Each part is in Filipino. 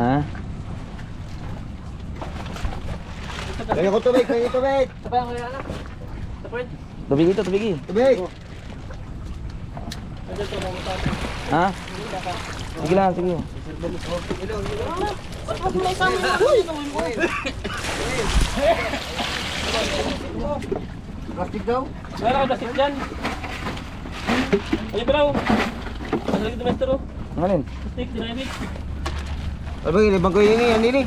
Ha? Kaya ko tubig, kaya tubig. Sabayan ko yan anak. Tapos. Tubig ito, tubig eh. Tubig. Nandiyan to mga tayo. Ha? Sige lang, sige. Huwag mo lang sa amin. Plastic daw. Meron ka plastic dyan. Ay, bro. Masalig ito, Mestro. Ang alin? Plastic, dinamit. Ano ba yun? Ibang ko yun yan, Nini?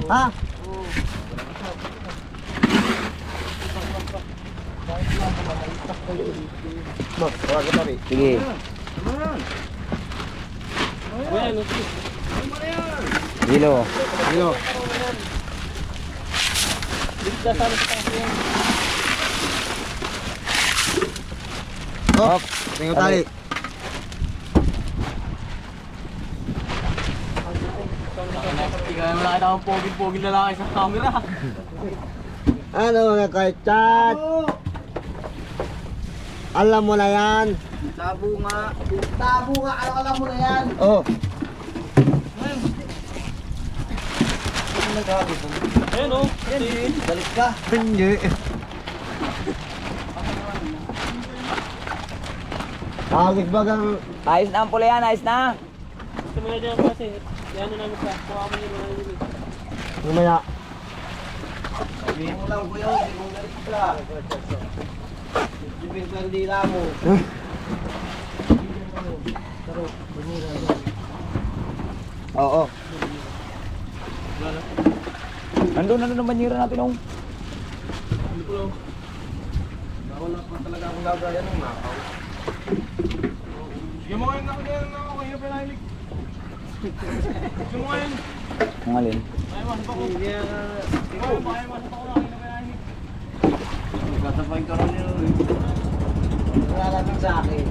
Ha? Bo, tawag ka tabi. Sige. Ayan, okay. Dilo. Dilo. Dito na sana sa taas yan. Oh, tingnan tali. Tingnan mo nakita akong poging-poging lalaki sa camera. Ano mga kaichat? Alam mo na yan. Tabo nga. Tabo nga, alam mo na yan. Oh. Ayan o. Balik ka. Hindi. Agis bagang Ayos na ang pula yan, ayos na. Ito mga dyan kasi. Yan na namin pa. Kuha mo yung mga yun. mamaya. Sabihin mo lang kuya, hindi mo galit ka. Sabihin ko ang dila mo. Oo. Nandun ang banyera natin oh. Wala pa talaga akong gagaya ng nakaw. Yung mga yun ako dyan ako. Kayo pa nahilig. Yung mga yun. Ang alin? Ay, masap ako. Ay, masap ako na. Kayo pa nahilig. Nagkatapay ka rin yun. Wala lang sa akin.